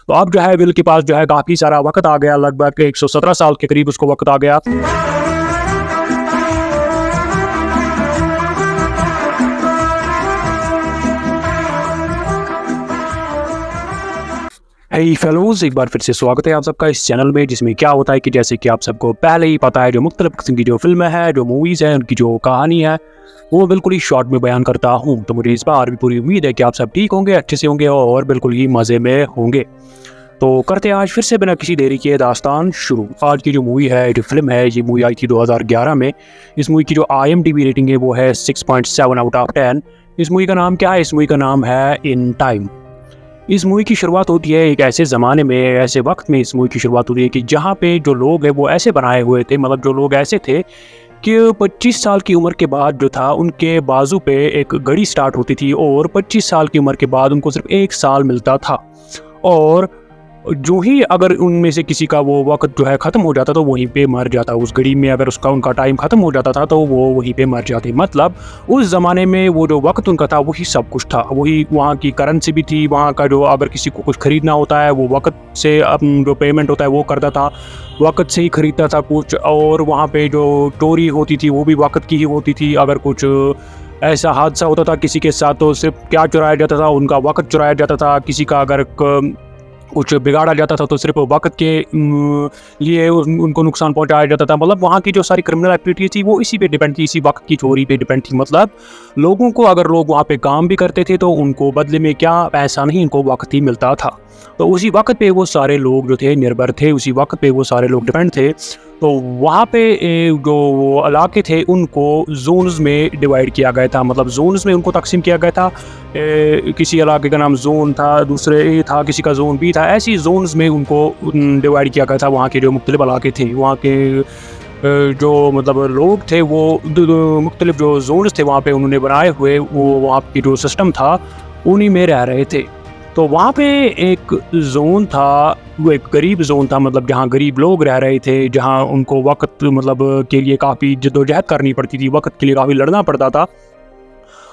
तो अब जो है विल के पास जो है काफ़ी सारा वक़्त आ गया, लगभग 117 साल के करीब उसको वक़्त आ गया। हे फेलोज़, एक बार फिर से स्वागत है आप सबका इस चैनल में, जिसमें क्या होता है कि जैसे कि आप सबको पहले ही पता है, जो मुख्तलिफ़ किस्म की जो फ़िल्में हैं, जो मूवीज़ हैं, उनकी जो कहानी है, वो बिल्कुल ही शॉर्ट में बयान करता हूँ। तो मुझे इस बार भी पूरी उम्मीद है कि आप सब ठीक होंगे, अच्छे से होंगे और बिल्कुल ही मज़े में होंगे। तो करते हैं आज फिर से बिना किसी देरी के दास्तान शुरू। आज की जो मूवी है, जो फ़िल्म है, ये मूवी आई थी 2011 में। इस मूवी की जो IMDb रेटिंग है, वो है 6.7 आउट ऑफ 10। इस मूवी का नाम क्या है? इस मूवी का नाम है इन टाइम। इस मूवी की शुरुआत होती है एक ऐसे ज़माने में, ऐसे वक्त में इस मूवी की शुरुआत होती है कि जहाँ पे जो लोग हैं वो ऐसे बनाए हुए थे, मतलब जो लोग ऐसे थे कि 25 साल की उम्र के बाद जो था उनके बाजू पे एक घड़ी स्टार्ट होती थी और 25 साल की उम्र के बाद उनको सिर्फ 1 साल मिलता था। और जो ही अगर उनमें से किसी का वो वक़्त जो है ख़त्म हो जाता तो वहीं पे मर जाता। उस घड़ी में अगर उनका टाइम ख़त्म हो जाता था तो वो वहीं पे मर जाते। मतलब उस ज़माने में वो जो वक़्त उनका था वही सब कुछ था। वही वहाँ की करेंसी भी थी, वहाँ का जो अगर किसी को कुछ ख़रीदना होता है वो वक़्त से जो पेमेंट होता है वो करता था, वक़्त से ही ख़रीदता था कुछ। और वहाँ पे जो चोरी होती थी वो भी वक़्त की ही होती थी। अगर कुछ ऐसा हादसा होता था किसी के साथ तो सिर्फ़ क्या चुराया जाता था, उनका वक़्त चुराया जाता था। किसी का अगर कुछ बिगाड़ा जाता था तो सिर्फ वक़्त के लिए उनको नुकसान पहुँचाया जाता था। मतलब वहाँ की जो सारी क्रिमिनल एक्टिविटी थी वो इसी पे डिपेंड थी, इसी वक़्त की चोरी पे डिपेंड थी। मतलब लोगों को अगर लोग वहाँ पे काम भी करते थे तो उनको बदले में क्या, पैसा नहीं, उनको वक़्त ही मिलता था। तो उसी वक़्त पे वो सारे लोग जो थे निर्भर थे, उसी वक़्त पे वो सारे लोग डिपेंड थे। तो वहाँ पे जो वो इलाके थे उनको ज़ोन्स में डिवाइड किया गया था, मतलब ज़ोन्स में उनको तक़सीम किया गया था। किसी इलाके का नाम ज़ोन था, दूसरे ए था, किसी का ज़ोन बी था। ऐसी ज़ोन्स में उनको डिवाइड किया गया था। वहाँ के जो मुख्तलिफ़ इलाके थे, वहाँ के जो मतलब लोग थे वो मुख्तलिफ़ जो ज़ोन्स थे वहाँ पे उन्होंने बनाए हुए, वो वहाँ की जो सिस्टम था उन्हीं में रह रहे थे। तो वहाँ पे एक ज़ोन था, वो एक गरीब ज़ोन था, मतलब जहाँ गरीब लोग रह रहे थे, जहाँ उनको वक़्त मतलब के लिए काफ़ी जद्दोजहद करनी पड़ती थी, वक़्त के लिए काफ़ी लड़ना पड़ता था।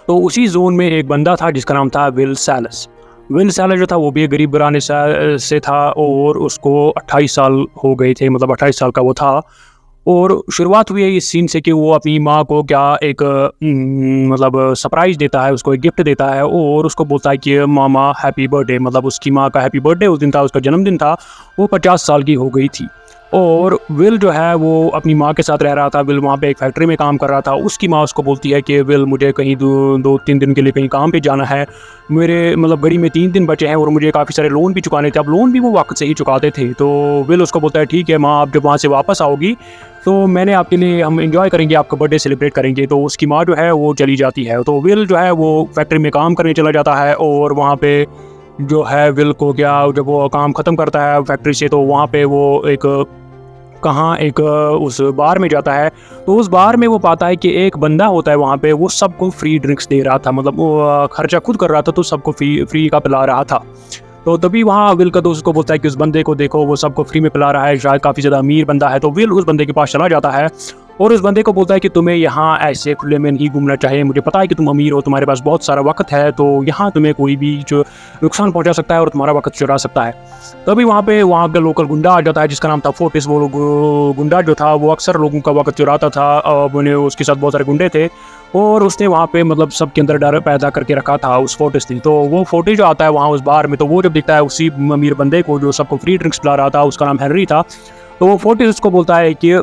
तो उसी ज़ोन में एक बंदा था जिसका नाम था विल सैलस। विल सैलस जो था वो भी एक गरीब घराने से था और उसको 28 साल हो गए थे, मतलब 28 साल का वो था। और शुरुआत हुई है इस सीन से कि वो अपनी माँ को क्या एक मतलब सरप्राइज़ देता है, उसको एक गिफ्ट देता है और उसको बोलता है कि मामा हैप्पी बर्थडे। मतलब उसकी माँ का हैप्पी बर्थडे उस दिन था, उसका जन्मदिन था। वो 50 साल की हो गई थी और विल जो है वो अपनी माँ के साथ रह रहा था। विल वहाँ पे एक फैक्ट्री में काम कर रहा था। उसकी माँ उसको बोलती है कि विल मुझे कहीं 2-3 दिन के लिए कहीं काम पे जाना है, मेरे मतलब घड़ी में 3 दिन बचे हैं और मुझे काफ़ी सारे लोन भी चुकाने थे। अब लोन भी वो वक्त से ही चुकाते थे। तो विल उसको बोलता है ठीक है माँ, आप जब वहाँ से वापस आओगी तो मैंने आपके लिए, हम एंजॉय करेंगे, आपका बर्थडे सेलिब्रेट करेंगे। तो उसकी माँ जो है वो चली जाती है। तो विल जो है वो फैक्ट्री में काम करने चला जाता है और वहाँ पे जो है विल को क्या, जब वो काम ख़त्म करता है फैक्ट्री से तो वहाँ पे वो एक उस बार में जाता है। तो उस बार में वो पाता है कि एक बंदा होता है वहाँ पे, वो सबको फ्री ड्रिंक्स दे रहा था। मतलब वो खर्चा खुद कर रहा था तो सबको फ्री का पिला रहा था। तो तभी वहाँ विल का दोस्त उसको बोलता है कि उस बंदे को देखो, वो सबको फ्री में पिला रहा है, शायद काफ़ी ज़्यादा अमीर बंदा है। तो विल उस बंदे के पास चला जाता है और उस बंदे को बोलता है कि तुम्हें यहाँ ऐसे खुले में नहीं घूमना चाहिए। मुझे पता है कि तुम अमीर हो, तुम्हारे पास बहुत सारा वक़्त है, तो यहाँ तुम्हें कोई भी जो नुकसान पहुँचा सकता है और तुम्हारा वक़्त चुरा सकता है। तभी वहाँ पे वहाँ का लोकल गुंडा आ जाता है जिसका नाम था फोर्टिस। वो गुंडा जो था वो अक्सर लोगों का वक़्त चुराता था और उसके साथ बहुत सारे गुंडे थे और उसने वहाँ पे मतलब सबके अंदर डर पैदा करके रखा था, उस फोर्टिस ने। तो वो फोर्टिस जो आता है वहाँ उस बार में, तो वो जब दिखता है उसी अमीर बंदे को जो सबको फ्री ड्रिंक्स पिला रहा था, उसका नाम हेनरी था। तो वो फोर्टिस उसको बोलता है कि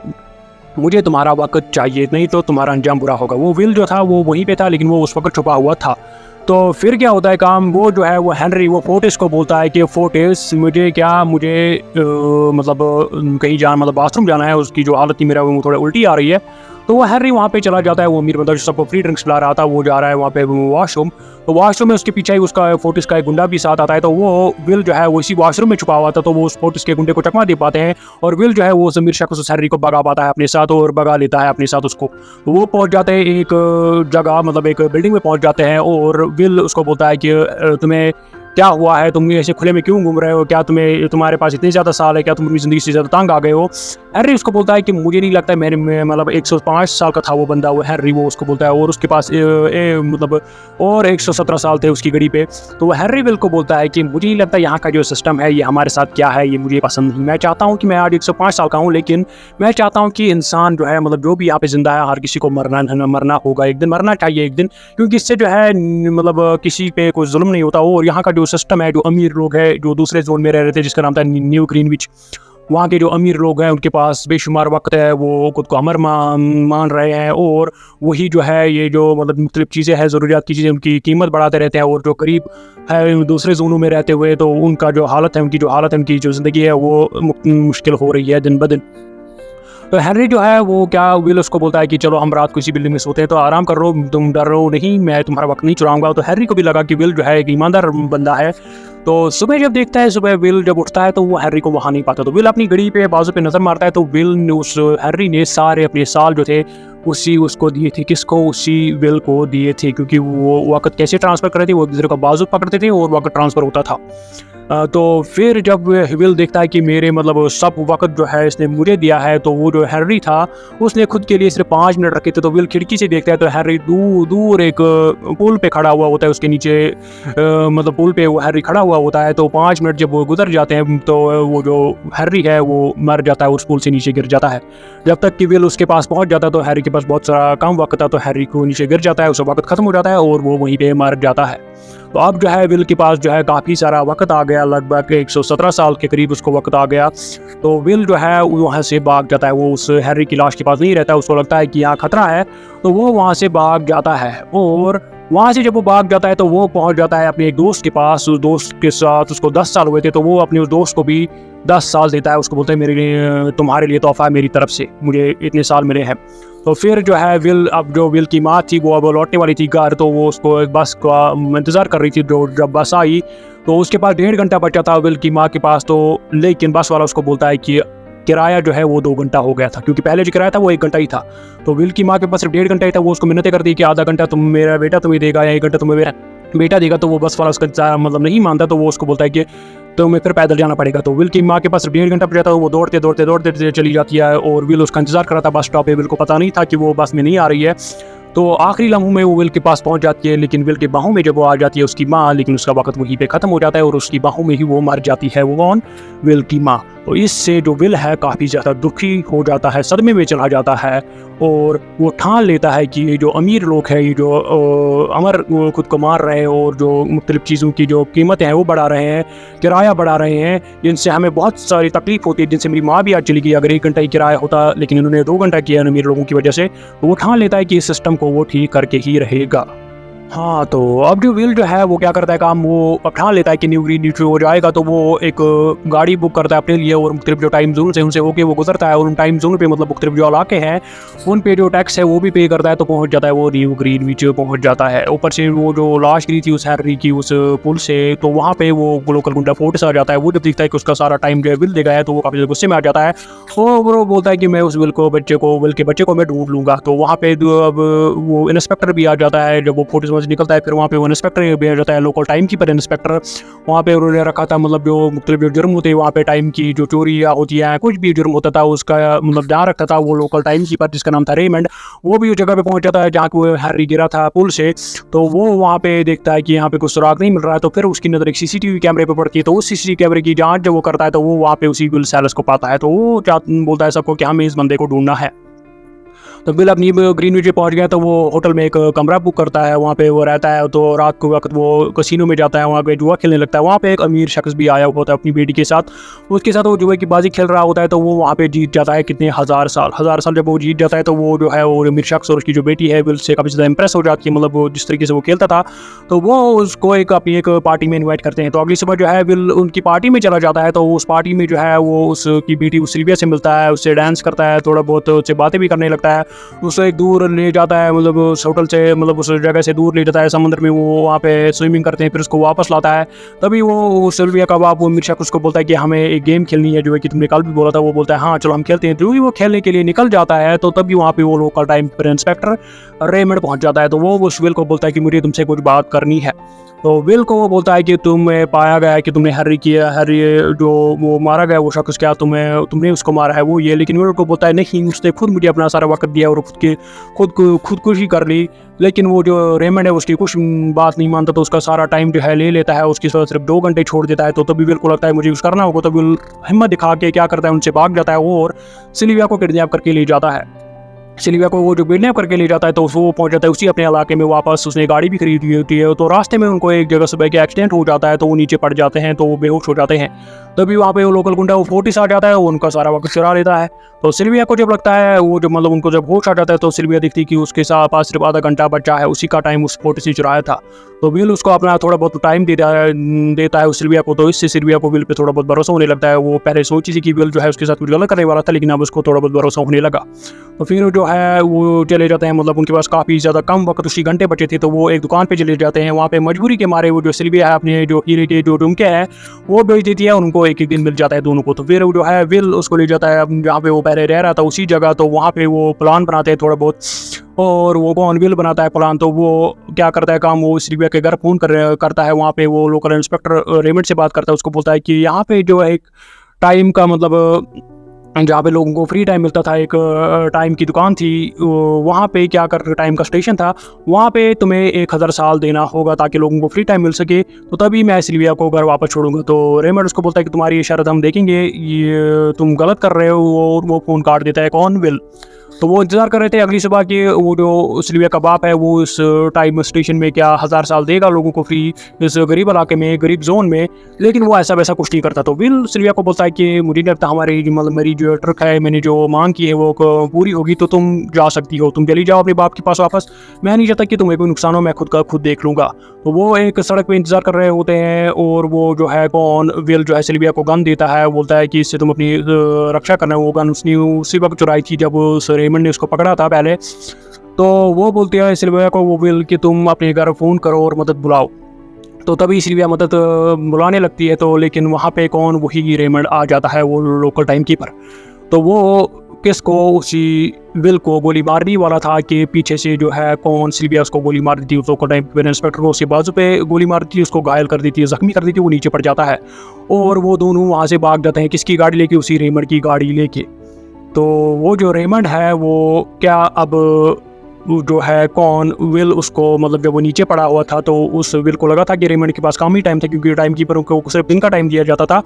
मुझे तुम्हारा वक़्त चाहिए, नहीं तो तुम्हारा अंजाम बुरा होगा। वो विल जो था वो वहीं पे था लेकिन वो उस वक़्त छुपा हुआ था। तो फिर क्या होता है काम, वो जो है वो हेनरी वो फोर्टिस को बोलता है कि फोर्टिस मुझे मतलब कहीं मतलब बाथरूम जाना है, उसकी जो हालत थी मेरा वो थोड़ा उल्टी आ रही है। तो वो हेनरी वहाँ पे चला जाता है, वो अमीर बंदा जो सबको फ्री ड्रिंक्स पिला रहा था वो जा रहा है वहाँ पे वॉशरूम। तो वॉशरूम में उसके पीछे ही उसका फोर्टिस का एक गुंडा भी साथ आता है। तो वो विल जो है वो इसी वॉशरूम में छुपा हुआ था। तो वो उस फोर्टिस के गुंडे को चकमा दे पाते हैं और विल जो है वो उस अमीर शख्स उस हेनरी को भगा पाता है अपने साथ और भगा लेता है अपने साथ उसको। तो वो पहुँच जाते हैं एक जगह, मतलब एक बिल्डिंग में पहुँच जाते हैं और विल उसको बोलता है कि तुम्हें क्या हुआ है, तुम ऐसे खुले में क्यों घूम रहे हो, क्या तुम्हारे पास इतने ज़्यादा साल है, क्या तुम अपनी ज़िंदगी से ज़्यादा तंग आ गए हो। हैरी उसको बोलता है कि मुझे नहीं लगता है मतलब 105 साल का था वो बंदा, वो हैरी, वो उसको बोलता है, और उसके पास मतलब और 117 साल थे उसकी घड़ी पे। तो वो हैरी विल को बोलता है कि मुझे नहीं लगता यहाँ का जो सिस्टम है ये हमारे साथ क्या है, ये मुझे पसंद नहीं। मैं चाहता हूँ कि मैं आज 105 साल का हूँ, लेकिन मैं चाहता हूँ कि इंसान जो है, मतलब जो भी यहाँ पे जिंदा है, हर किसी को मरना होगा, एक दिन मरना चाहिए एक दिन, क्योंकि इससे जो है मतलब किसी पे कोई जुल्म नहीं होता। और यहाँ का जो सिस्टम है, जो अमीर लोग हैं जो दूसरे जोन में रह रहे थे जिसका नाम था न्यू ग्रीनविच, वहाँ के जो अमीर लोग हैं उनके पास बेशुमार वक्त है, वो खुद को अमर मान रहे हैं, और वही जो है ये जो मतलब मुख्तलिफ चीज़ें हैं, ज़रूरियात की चीज़ें, उनकी कीमत बढ़ाते रहते हैं। और जो गरीब है दूसरे जोनों में रहते हुए, तो उनका जो हालत है, उनकी जो ज़िंदगी है वो मुश्किल हो रही है दिन ब दिन। तो हैरी जो है वो क्या, विल उसको बोलता है कि चलो हम रात को इसी बिल्डिंग में सोते हैं, तो आराम कर लो, तुम डरो नहीं, मैं तुम्हारा वक्त नहीं चुराऊंगा। तो हैरी को भी लगा कि विल जो है एक ईमानदार बंदा है। तो सुबह जब देखता है, सुबह विल जब उठता है तो वो हैरी को वहाँ नहीं पाता। तो विल अपनी घड़ी पे बाजू पे नजर मारता है, तो विल ने उस हैरी ने सारे अपने साल जो थे उसको दिए थे। किसको? उसी विल को दिए थे, क्योंकि वो वक्त कैसे ट्रांसफर कर रहे थे, वो एक दूसरे का बाजू पकड़ते थे और वक्त ट्रांसफर होता था। तो फिर जब विल देखता है कि मेरे मतलब सब वक्त जो है इसने मुझे दिया है, तो वो जो हैरी था उसने खुद के लिए सिर्फ 5 मिनट रखे थे। तो विल खिड़की से देखता है तो हैरी दूर एक पुल पे खड़ा हुआ होता है, उसके नीचे मतलब पुल पे वो हैरी खड़ा हुआ होता है। तो 5 मिनट जब वो गुजर जाते हैं तो वो जो हैरी है वो मर जाता है, उस पुल से नीचे गिर जाता है। जब तक कि विल उसके पास पहुंच जाता है तो हैरी के पास बहुत सारा कम वक्त था, तो हैरी को नीचे गिर जाता है, उसका वक्त खत्म हो जाता है और वो वहीं पे मर जाता है। तो अब जो है विल के पास जो है काफ़ी सारा वक्त आ गया, लगभग 117 साल के करीब उसको वक्त आ गया। तो विल जो है वहाँ से भाग जाता है, वो उस हैरी की लाश के पास नहीं रहता, उसको लगता है कि यहाँ खतरा है, तो वो वहाँ से भाग जाता है। और वहाँ से जब वो भाग जाता है तो वो पहुँच जाता है अपने एक दोस्त के पास। उस दोस्त के साथ उसको 10 साल हुए थे, तो वो अपने उस दोस्त को भी 10 साल देता है। उसको बोलते हैं मेरे लिए, तुम्हारे लिए तोहफा है मेरी तरफ से, मुझे इतने साल मिले हैं। तो फिर जो है विल, अब जो विल की माँ थी वो अब लौटने वाली थी घर, तो वो उसको एक बस का इंतज़ार कर रही थी। जो जब बस आई तो उसके पास 1.5 घंटा बचा था विल की माँ के पास। तो लेकिन बस वाला उसको बोलता है कि किराया जो है वो 2 घंटा हो गया था, क्योंकि पहले जो किराया था वो 1 घंटा ही था। तो विल की माँ के पास सिर्फ 1.5 घंटा ही था। वो उसको मिन्नतें करती कि आधा घंटा तुम मेरा बेटा तुम्हें देगा या 1 घंटा तुम्हें मेरा बेटा देगा। तो वो बस वाला उसका मतलब नहीं मानता, तो वो उसको बोलता है कि तुम्हें फिर पैदल जाना पड़ेगा। तो विल की माँ के पास सिर्फ 1.5 घंटा बचा था, वो दौड़ते चली जाती है। और विल उसका इंतजार कर रहा था बस स्टॉप पे, विल को पता नहीं था कि वो बस में नहीं आ रही है। तो आखिरी लम्हों में वो विल के पास पहुंच जाती है, लेकिन विल के बाहों में जब वो आ जाती है उसकी माँ, लेकिन उसका वक्त वहीं पे खत्म हो जाता है और उसकी बाहों में ही वो मर जाती है। वो कौन? विल की माँ। तो इससे जो विल है काफ़ी ज़्यादा दुखी हो जाता है, सदमे में चला जाता है, और वो ठान लेता है कि ये जो अमीर लोग हैं, ये जो वो खुद को मार रहे हैं और जो मुख्तलिफ चीज़ों की जो कीमतें हैं वो बढ़ा रहे हैं, किराया बढ़ा रहे हैं, जिनसे हमें बहुत सारी तकलीफ होती है, जिनसे मेरी माँ भी आज चली गई अगर 1 घंटा ही किराया होता, लेकिन इन्होंने 2 घंटा किया अमीर लोगों की वजह से। तो वो ठान लेता है कि इस सिस्टम को वो ठीक करके ही रहेगा। हाँ, तो अब जो विल जो है वो क्या करता है काम, वो अब ठान लेता है कि न्यू ग्रीनविच हो जाएगा। तो वो एक गाड़ी बुक करता है अपने लिए, और मुख्तलिफ जो टाइम जोन से उनसे होके वो गुजरता है, और उन टाइम जोन पे मतलब मुख्तलिफ जो इलाके हैं उन पे जो टैक्स है वो भी पे करता है। तो पहुंच जाता है वो न्यू ग्रीनविच पहुंच जाता है। ऊपर से वो जो लाश गिरी थी उस हैरी की उस पुल से, तो वहाँ पे वो लोकल गुंडा फोर्स आ जाता है। वो जब देखता है कि उसका सारा टाइम जो है विल दे गया है, तो वो काफ़ी गुस्से में आ जाता है। वो बोलता है कि मैं उस विल के बच्चे को मैं ढूंढ लूँगा। तो वहाँ पे अब वो इंस्पेक्टर भी आ जाता है। जब वो फोर्स में से निकलता है, फिर वहाँ पे वो इंस्पेक्टर भी आ जाता है, लोकल टाइम कीपर इंस्पेक्टर। वहाँ पे उन्होंने रखा था मतलब जो मुख्तलिफ जो जुर्म होते हैं वहाँ पे, टाइम की जो चोरी होती है, कुछ भी जुर्म होता था उसका मतलब ध्यान रखता था वो लोकल टाइम कीपर, जिसका नाम था रेमंड। वो भी उस जगह पे पहुंच जाता है जहाँ वो हैरी गिरा था पुल से। तो वो वहाँ पे देखता है कि यहाँ पे कुछ सुराग नहीं मिल रहा है। तो फिर उसकी नज़र एक सीसीटीवी कैमरे पे पड़ती है। तो उस सीसीटीवी कैमरे की जांच जब वो करता है तो वो वहाँ पे उसी विल सैलस को पाता है। तो वो क्या बोलता है सबको कि हमें इस बंदे को ढूंढना है। तो विल अपनी ग्रीनविच पे पहुंच गया, तो वो होटल में एक कमरा बुक करता है, वहाँ पे वो रहता है। तो रात को वक्त वो कसिनो में जाता है, वहाँ पे जुआ खेलने लगता है। वहाँ पे एक अमीर शख्स भी आया होता है अपनी बेटी के साथ, उसके साथ वो जुए की बाजी खेल रहा होता है। तो वो वहाँ पे जीत जाता है कितने हज़ार साल जब वो जीत जाता है, तो वो जो है वो अमीर शख्स और उसकी जो बेटी है विल से काफ़ी ज़्यादा इंप्रेस हो जाती है, मतलब वो जिस तरीके से वो खेलता था। तो वो उसको अपनी एक पार्टी में इन्वाइट करते हैं। तो अगली सुबह जो है विल उनकी पार्टी में चला जाता है। तो उस पार्टी में जो है वो उसकी बेटी सिल्विया से मिलता है, उससे डांस करता है, थोड़ा बहुत उससे बातें भी करने लगता है। उसे एक दूर ले जाता है, मतलब उस होटल से, मतलब उस जगह से दूर ले जाता है समुद्र में, वो वहाँ पे स्विमिंग करते हैं, फिर उसको वापस लाता है। तभी वो सिल्विया का बाप वो मिर्शा उसको बोलता है कि हमें एक गेम खेलनी है, जो है कि तुमने कल भी बोला था। वो बोलता है हाँ चलो हम खेलते हैं। जो ही वो खेलने के लिए निकल जाता है तो तभी वहाँ पे वो लोकल टाइम पर इंस्पेक्टर रेमंड पहुँच जाता है। तो वो उस विल को बोलता है कि मुझे तुमसे कुछ बात करनी है। तो विल को वो बोलता है कि तुम्हें पाया गया है कि तुमने हैरी जो वो मारा गया वो शख्स, क्या तुमने उसको मारा है वो ये। लेकिन विल को बोलता है नहीं, उसने खुद मुझे अपना सारा वक्त दिया और खुदकुशी कर ली। लेकिन वो जो रेमंड है उसकी कुछ बात नहीं मानता, तो उसका सारा टाइम जो है ले लेता है, उसकी सिर्फ 2 घंटे छोड़ देता है। तो तभी विल को लगता है मुझे कुछ करना होगा। तो विल हिम्मत दिखा के क्या करता है, उनसे भाग जाता है और सिल्विया को किडनैप करके ले जाता है। सिल्विया को वो जो किडनैप करके ले जाता है तो वो पहुंच जाता है उसी अपने इलाके में वापस। उसने गाड़ी भी खरीदी होती है। तो रास्ते में उनको एक जगह सुबह के एक्सीडेंट हो जाता है, तो वो नीचे पड़ जाते हैं, तो वो बेहोश हो जाते हैं। तभी वहाँ पे वो लोकल गुंडा वो फोर्टिस आ जाता है, वो उनका सारा वक्त चुरा लेता है। तो सिल्विया को जब लगता है वो जब मतलब उनको जब होश आ जाता है, तो सिल्विया दिखती कि उसके साथ पास सिर्फ आधा घंटा बचा है, उसी का टाइम उस फोर्टिस से चुराया था। तो विल उसको अपना थोड़ा बहुत टाइम देता है उस सिल्विया को। तो इससे सिल्विया को विल पे थोड़ा बहुत भरोसा होने लगता है। वो पहले सोची थी कि विल जो है उसके साथ कुछ गलत करने वाला था, लेकिन अब उसको थोड़ा बहुत भरोसा होने लगा। तो फिर जो है वो चले जाते हैं, मतलब उनके पास काफ़ी ज़्यादा कम वक्त उसी घंटे बचे थे, तो वो एक दुकान पे चले जाते हैं। वहाँ पे मजबूरी के मारे वो जो सिल्विया है अपने जो हीरे के जो डुमके हैं वो बेच देती है, उनको एक एक दिन मिल जाता है दोनों को। तो फिर जो है विल उसको ले जाता है जहाँ पे वो पहले रह रहा था उसी जगह। तो वहाँ पे वो प्लान बनाते हैं थोड़ा बहुत, और वो कौन विल बनाता है प्लान। तो वो क्या करता है काम, वो सिल्विया के घर फ़ोन करता है। वहाँ पे वो लोकल इंस्पेक्टर रेमंड से बात करता है, उसको बोलता है कि यहाँ पे जो है एक टाइम का मतलब जहाँ पे लोगों को फ्री टाइम मिलता था, एक टाइम की दुकान थी, वहाँ पे क्या कर टाइम का स्टेशन था, वहाँ पे तुम्हें 1000 साल देना होगा ताकि लोगों को फ्री टाइम मिल सके, तो तभी मैं सिल्विया को घर वापस छोड़ूंगा। तो रेमंड उसको बोलता है कि तुम्हारी ये शर्त हम देखेंगे, ये तुम गलत कर रहे हो, और वो फ़ोन काट देता है। कौन? विल। तो वो इंतज़ार कर रहे थे अगली सुबह कि वो जो सिल्विया का बाप है वो इस टाइम स्टेशन में क्या 1000 साल देगा लोगों को फ्री, इस गरीब इलाके में, गरीब जोन में। लेकिन वो ऐसा वैसा कुछ नहीं करता। तो विल सिल्विया को बोलता है कि मुझे नहीं लगता हमारी मतलब मेरी जो ट्रक है, मैंने जो मांग की है वो पूरी होगी, तो तुम जा सकती हो, तुम चली जाओ अपने बाप के पास वापस। मैं नहीं चाहता कि तुम्हें कोई नुकसान हो, मैं खुद का खुद देख लूँगा। तो वो एक सड़क पे इंतज़ार कर रहे होते हैं, और वो जो है कौन विल जो है सिल्विया को गन देता है, बोलता है कि इससे तुम अपनी रक्षा करना। वो गन उसने उसी वक्त चुराई थी जब उस रेमंड ने उसको पकड़ा था पहले। तो वो बोलती है सिल्विया को वो विल कि तुम अपने घर फ़ोन करो और मदद बुलाओ। तो तभी सिल्विया मदद बुलाने लगती है। तो लेकिन वहाँ पे कौन, वही रेमंड आ जाता है, वो लोकल टाइम कीपर। तो वो किसको, उसी विल को गोली मारने वाला था कि पीछे से जो है कौन सिल्विया उसको गोली मार देती है। उसको टाइम कीपर इंस्पेक्टर को उसके बाजू पे गोली मार देती है, उसको घायल कर देती है, जख्मी कर देती है, वो नीचे पड़ जाता है। और वो दोनों वहाँ से भाग जाते हैं, किसकी गाड़ी लेके, उसी रेमंड की गाड़ी लेके। तो वो जो रेमंड है वो क्या अब जो है कौन विल उसको, मतलब जब वो नीचे पड़ा हुआ था तो उस विल को लगा था कि रेमंड के पास कम ही टाइम था, क्योंकि टाइम कीपर को सिर्फ दिन का टाइम दिया जाता था।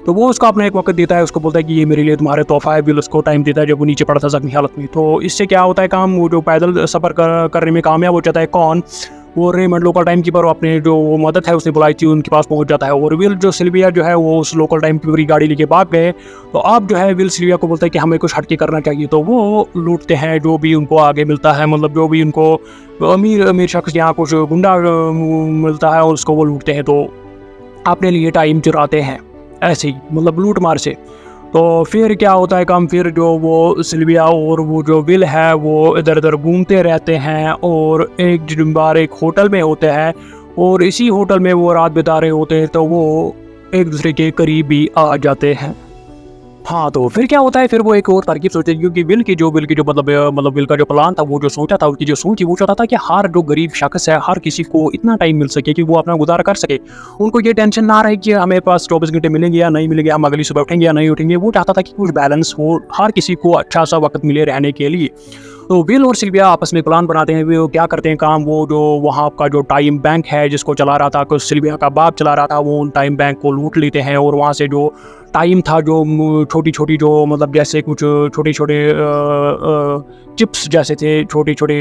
तो वो उसको अपना एक वक्त देता है, उसको बोलता है कि ये मेरे लिए तुम्हारे तोहफा है। विल उसको टाइम देता है जब वो नीचे पड़ा था जख्मी हालत में। तो इससे क्या होता है काम, वो जो पैदल सफ़र करने में कामयाब हो जाता है कौन, वो रेमंड लोकल टाइम कीपर अपने जो मदद है उसने बुलाई थी उनके पास पहुंच जाता है। और विल जो सिल्विया जो है वो उस लोकल टाइम कीपर की गाड़ी लेके भाग गए। तो अब जो है विल सिल्विया को बोलता है कि हमें कुछ हटके करना चाहिए। तो वो लूटते हैं जो भी उनको आगे मिलता है, मतलब जो भी उनको अमीर शख्स यहाँ कुछ गुंडा मिलता है और उसको वो लूटते हैं। तो अपने लिए टाइम चुराते हैं ऐसे ही, मतलब लूट मार से। तो फिर क्या होता है काम, फिर जो वो सिल्विया और वो जो विल है वो इधर उधर घूमते रहते हैं, और एक बार एक होटल में होते हैं, और इसी होटल में वो रात बिता रहे होते हैं। तो वो एक दूसरे के करीब भी आ जाते हैं। हाँ, तो फिर क्या होता है, फिर वो एक और तरकीब सोचते हैं, क्योंकि विल की जो मतलब विल का जो प्लान था, वो जो सोचा था, उसकी जो सोच थी, वो चाहता था कि हर जो गरीब शख्स है, हर किसी को इतना टाइम मिल सके कि वो अपना गुजारा कर सके। उनको ये टेंशन ना रहे कि हमें पास 24 घंटे मिलेंगे या नहीं मिलेंगे, हम अगली सुबह उठेंगे या नहीं उठेंगे। वो चाहता था कि कुछ बैलेंस हो, हर किसी को अच्छा सा वक्त मिले रहने के लिए। तो विल और सिल्विया आपस में प्लान बनाते हैं। वो क्या करते हैं काम, वो जो वहाँ का जो टाइम बैंक है जिसको चला रहा था, कुछ सिल्विया का बाप चला रहा था, वो उन टाइम बैंक को लूट लेते हैं। और वहाँ से जो टाइम था, जो छोटी छोटी जो मतलब जैसे कुछ छोटे छोटे चिप्स जैसे थे, छोटे छोटे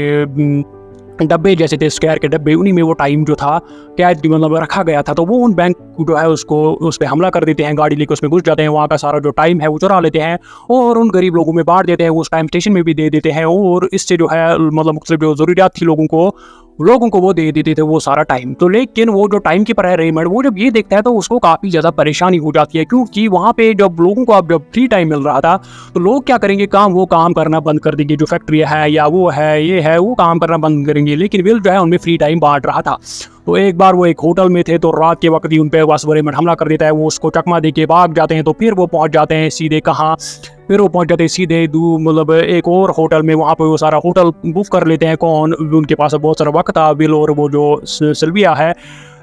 डब्बे जैसे थे, स्क्वायर के डब्बे, उन्हीं में वो टाइम जो था कैद मतलब रखा गया था। तो वो उन बैंक जो है उसको उस पर हमला कर देते हैं, गाड़ी लेकर उसमें घुस जाते हैं, वहाँ का सारा जो टाइम है वो चुरा लेते हैं और उन गरीब लोगों में बांट देते हैं, वो उस टाइम स्टेशन में भी दे देते हैं। और इससे जो है मतलब मुख्तलिफ जो ज़रूरियात थी लोगों को लोगों को वो दे देते थे वो सारा टाइम। तो लेकिन वो जो टाइम कीपर है रेमंड, वो जब ये देखता है तो उसको काफ़ी ज़्यादा परेशानी हो जाती है, क्योंकि वहाँ पे जब लोगों को अब जब फ्री टाइम मिल रहा था तो लोग क्या करेंगे, वो काम करना बंद कर देंगे। जो फैक्ट्री है या वो है ये है, वो काम करना बंद करेंगे। लेकिन विल जो है उनमें फ्री टाइम बांट रहा था। तो एक बार वो एक होटल में थे तो रात के वक्त ही उन पे बस रेमंड हमला कर देता है। वो उसको चकमा दे के भाग जाते हैं। तो फिर वो पहुंच जाते हैं सीधे कहाँ, फिर वो पहुंच जाते हैं सीधे मतलब एक और होटल में। वहाँ पे वो सारा होटल बुक कर लेते हैं। कौन, उनके पास बहुत सारा वक्त था, विल और वो जो सिल्विया है।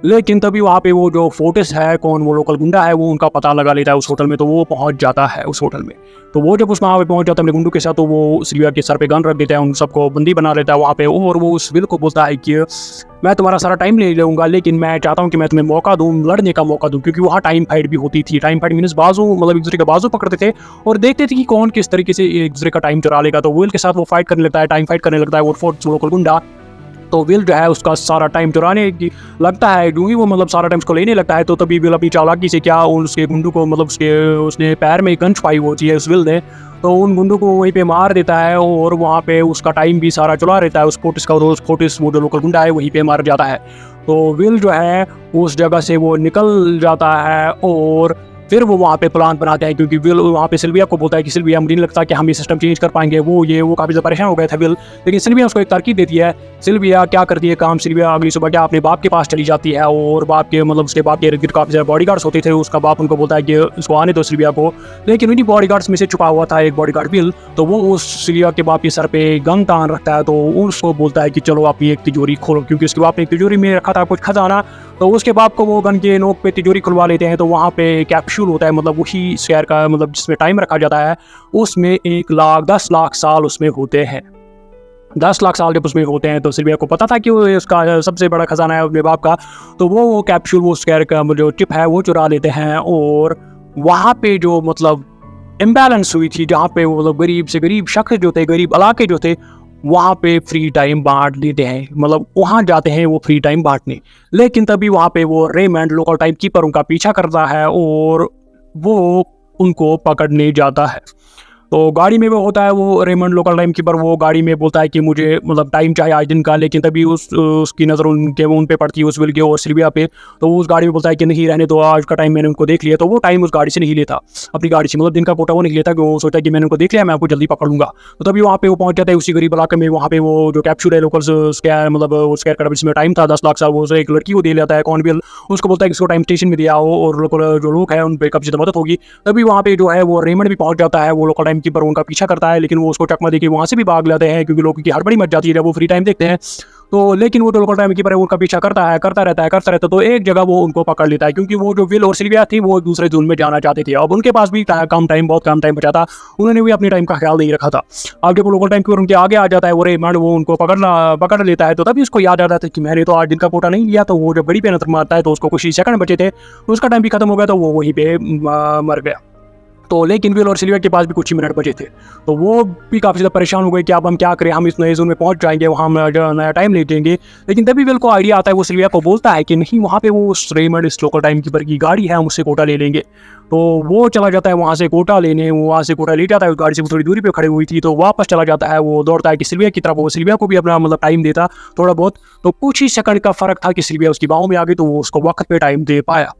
लेकिन तभी वहाँ पे वो जो फोर्टिस है, कौन वो लोकल गुंडा है, वो उनका पता लगा लेता है उस होटल में। तो वो पहुँच जाता है उस होटल में। तो वो जब उस वहाँ पे पहुँच जाता है अपने गुंडों के साथ, तो वो सिल्विया के सर पे गन रख देता है, उन सबको बंदी बना लेता है वहाँ पे। और वो उस विल को बोलता है कि मैं तुम्हारा सारा टाइम ले लूँगा, लेकिन मैं चाहता हूँ कि मैं तुम्हें मौका दूँ, लड़ने का मौका दूँ। क्योंकि वहाँ टाइम फाइट भी होती थी। टाइम फाइट मीन्स बाजू, मतलब एक दूसरे का बाजू पकड़ते थे और देखते थे कि कौन किस तरीके से एक दूसरे का टाइम चुरा लेगा। तो विल के साथ वो फाइट करने लगता है, टाइम फाइट करने लगता है वो फोर्ट लोकल गुंडा। तो विल जो है उसका सारा टाइम चुराने की लगता है, क्योंकि वो मतलब सारा टाइम उसको लेने लगता है। तो तभी विल अपनी चालाकी से क्या उसके गुंडों को, मतलब उसने पैर में गन छुपाई होती है उस विल ने, तो उन गुंडों को वहीं पे मार देता है। और वहाँ पे उसका टाइम भी सारा चुरा रहता है उस फोर्टिस का। रोज फोर्टिस वो जो लोकल गुंडा है वहीं पे मार जाता है। तो विल जो है उस जगह से वो निकल जाता है और फिर वो वहाँ पे प्लान बनाते हैं। क्योंकि विल वहाँ पे सिल्विया को बोलता है कि सिल्विया, मुझे नहीं लगता कि हम ये सिस्टम चेंज कर पाएंगे। वो काफ़ी ज़्यादा परेशान हो गया था विल। लेकिन सिल्विया उसको एक तरकीब देती है। सिल्विया क्या करती है काम, सिल्विया अगली सुबह क्या अपने बाप के पास चली जाती है। और बाप के, मतलब उसके बाप के इर्द गिर्द काफ़ी सारे बॉडीगार्ड्स होते थे। उसका बाप उनको बोलता है कि उसको आने दो सिल्विया को। लेकिन उन्हीं बॉडीगार्ड्स में से छुपा हुआ था एक बॉडीगार्ड विल। तो वो उस सिल्विया के बाप के सर पे गन तान रखता है। तो उसको बोलता है कि चलो आप ये एक तिजोरी खोलो, क्योंकि उसके बाप ने एक तिजोरी में रखा था कुछ खजाना। तो उसके बाप को वो गन के नोक पे तिजोरी खुलवा लेते हैं। तो वहाँ पे कैप्सूल होता है, मतलब वही शेयर का, मतलब जिसमें टाइम रखा जाता है, उसमें 10 लाख साल उसमें होते हैं। 10 लाख साल जब उसमें होते हैं तो सिल्विया को पता था कि वो उसका सबसे बड़ा खजाना है अपने बाप का। तो वो कैप्सूल, वो शेयर का जो चिप है वो चुरा लेते हैं। और वहाँ पे जो मतलब इम्बैलेंस हुई थी, जहाँ पे वो मतलब गरीब से गरीब शख्स जो थे, गरीब इलाके जो थे, वहाँ पे फ्री टाइम बांट लेते हैं। मतलब वहाँ जाते हैं वो फ्री टाइम बांटने। लेकिन तभी वहाँ पे वो रेमंड लोकल टाइम कीपर उनका पीछा करता है और वो उनको पकड़ने जाता है। तो गाड़ी में वो होता है, वो रेमंड लोकल टाइम कीपर, वो गाड़ी में बोलता है कि मुझे मतलब टाइम चाहिए आज दिन का। लेकिन तभी उसकी नज़र उन पे पड़ती है, उस विल के और सिल्विया पे। तो वो उस गाड़ी में बोलता है कि नहीं रहने दो, आज का टाइम मैंने उनको देख लिया। तो वो टाइम उस गाड़ी से नहीं लेता, अपनी गाड़ी से, मतलब दिन का कोटा वो नहीं लेता। कि वो सोचता है कि मैंने उनको देख लिया, मैं आपको जल्दी पकड़ लूँगा। तो तभी वहाँ पे वो पहुँच जाता है उसी गरीब इलाके में। वहाँ पे वो जो कैप्सूल है लोकल स्कैर, मतलब उस स्कैर का जिसमें टाइम था 10 लाख साल, वो उसे एक लड़की को दे लेता है कॉर्नविल। उसको बोलता है कि इसको टाइम स्टेशन में दिया हो और लोकल जो लोग हैं उन पर कब से मदद होगी। तभी वहाँ पे जो है वो रेमंड भी पहुँच जाता है। वो लोकल टाइम कीपर उनका पीछा करता है, लेकिन वो उसको चकमा देके वहाँ से भी भाग जाते हैं, क्योंकि लोगों की हड़बड़ी मच जाती है जब वो फ्री टाइम देखते हैं। तो लेकिन वो जो लोकल टाइम कीपर है उनका पीछा करता रहता है। तो एक जगह वो उनको पकड़ लेता है, क्योंकि वो जो विल और सिल्विया थी वो दूसरे जोन में जाना चाहते थे। अब उनके पास भी बहुत कम टाइम बचा था। उन्होंने भी अपने टाइम का ख्याल नहीं रखा था। अब जब वो लोकल टाइम कीपर उनके आगे आ जाता है, वो रेमंड वो उनको पकड़ लेता है। तो तभी उसको याद आ जाता है कि मैंने तो आज दिन का कोटा नहीं लिया। तो वो जब घड़ी पे नजर मारता है तो उसको कुछ ही सेकंड बचे थे, उसका टाइम भी खत्म हो गया। तो वो वहीं पे मर गया। तो लेकिन विल और सिल्विया के पास भी कुछ ही मिनट बचे थे। तो वो भी काफ़ी ज़्यादा परेशान हो गए कि अब हम क्या करें, हम इस नए जोन में पहुंच जाएंगे, वहाँ हम नया टाइम ले लेंगे। लेकिन तभी विल को आइडिया आता है, वो सिल्विया को बोलता है कि नहीं, वहाँ पे वो रेमंड इस लोकल टाइम कीपर की गाड़ी है, हम उससे कोटा ले लेंगे। तो वो चला जाता है वहाँ से कोटा लेने। वो वहाँ से कोटा ले जाता है, उस गाड़ी से थोड़ी दूरी पे खड़ी हुई थी। तो वापस चला जाता है, वो दौड़ता है कि सिल्विया की तरफ। वो सिल्विया को भी अपना मतलब टाइम देता थोड़ा बहुत। तो कुछ ही सेकंड का फ़र्क था कि सिल्विया उसकी बाहों में आ गई, तो वो उसको वक्त पे टाइम दे पाया।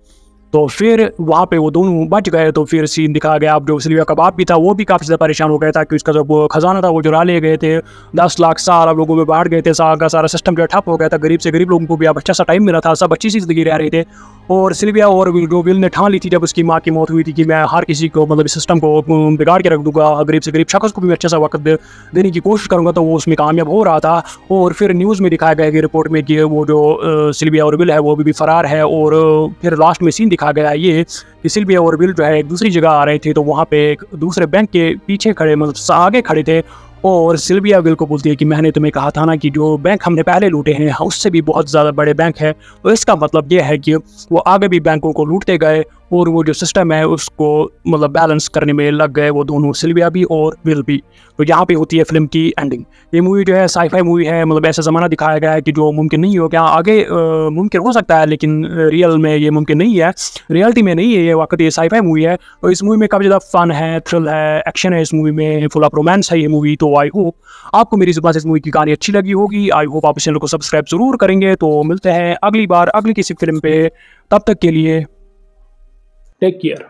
तो फिर वहाँ पे वो दोनों बच गए। तो फिर सीन दिखाया गया। अब जो सिल्विया का बाप भी था वो भी काफ़ी ज़्यादा परेशान हो गया था कि उसका जो खजाना था वो चुरा ले गए थे। 10 लाख साल अब लोगों में बांट गए थे। सारा सिस्टम जो ठप हो गया था। गरीब से गरीब लोगों को भी अब अच्छा सा टाइम मिला था, सब अच्छी सी जिंदगी रह रहे थे। और सिल्विया और जो विल ने ठान ली थी जब उसकी माँ की मौत हुई थी कि मैं हर किसी को, मतलब इस सिस्टम को बिगाड़ के रख दूंगा, गरीब से गरीब शख्स को भी अच्छा सा वक्त देने की कोशिश करूँगा। तो वो उसमें कामयाब हो रहा था। और फिर न्यूज़ में दिखाया गया कि रिपोर्ट में कि वो जो सिल्विया और विल है वो भी फरार है। और फिर लास्ट में सीन दिखाया गया ये कि सिल्विया और विल जो है एक दूसरी जगह आ रहे थे। तो वहाँ पे एक दूसरे बैंक के पीछे खड़े, मतलब आगे खड़े थे। और सिल्विया विल को बोलती है कि मैंने तुम्हें कहा था ना कि जो बैंक हमने पहले लूटे हैं उससे भी बहुत ज़्यादा बड़े बैंक है। तो इसका मतलब ये है कि वो आगे भी बैंकों को लूटते गए और वो जो सिस्टम है उसको मतलब बैलेंस करने में लग गए वो दोनों, सिल्विया भी और विल भी। तो यहाँ पे होती है फिल्म की एंडिंग। ये मूवी जो है साईफाई मूवी है, मतलब ऐसा ज़माना दिखाया गया है कि जो मुमकिन नहीं हो, क्या आगे मुमकिन हो सकता है लेकिन रियल में ये मुमकिन नहीं है, रियलिटी में नहीं है ये, वाकई ये साईफाई मूवी है। तो इस मूवी में काफ़ी ज़्यादा फन है, थ्रिल है, एक्शन है, इस मूवी में फुल ऑफ रोमांस है ये मूवी। तो आई होप आपको मेरी ज़ुबान से इस मूवी की कहानी अच्छी लगी होगी। आई होप आप इस चैनल को सब्सक्राइब ज़रूर करेंगे। तो मिलते हैं अगली बार अगली किसी फिल्म पे, तब तक के लिए टेक केयर।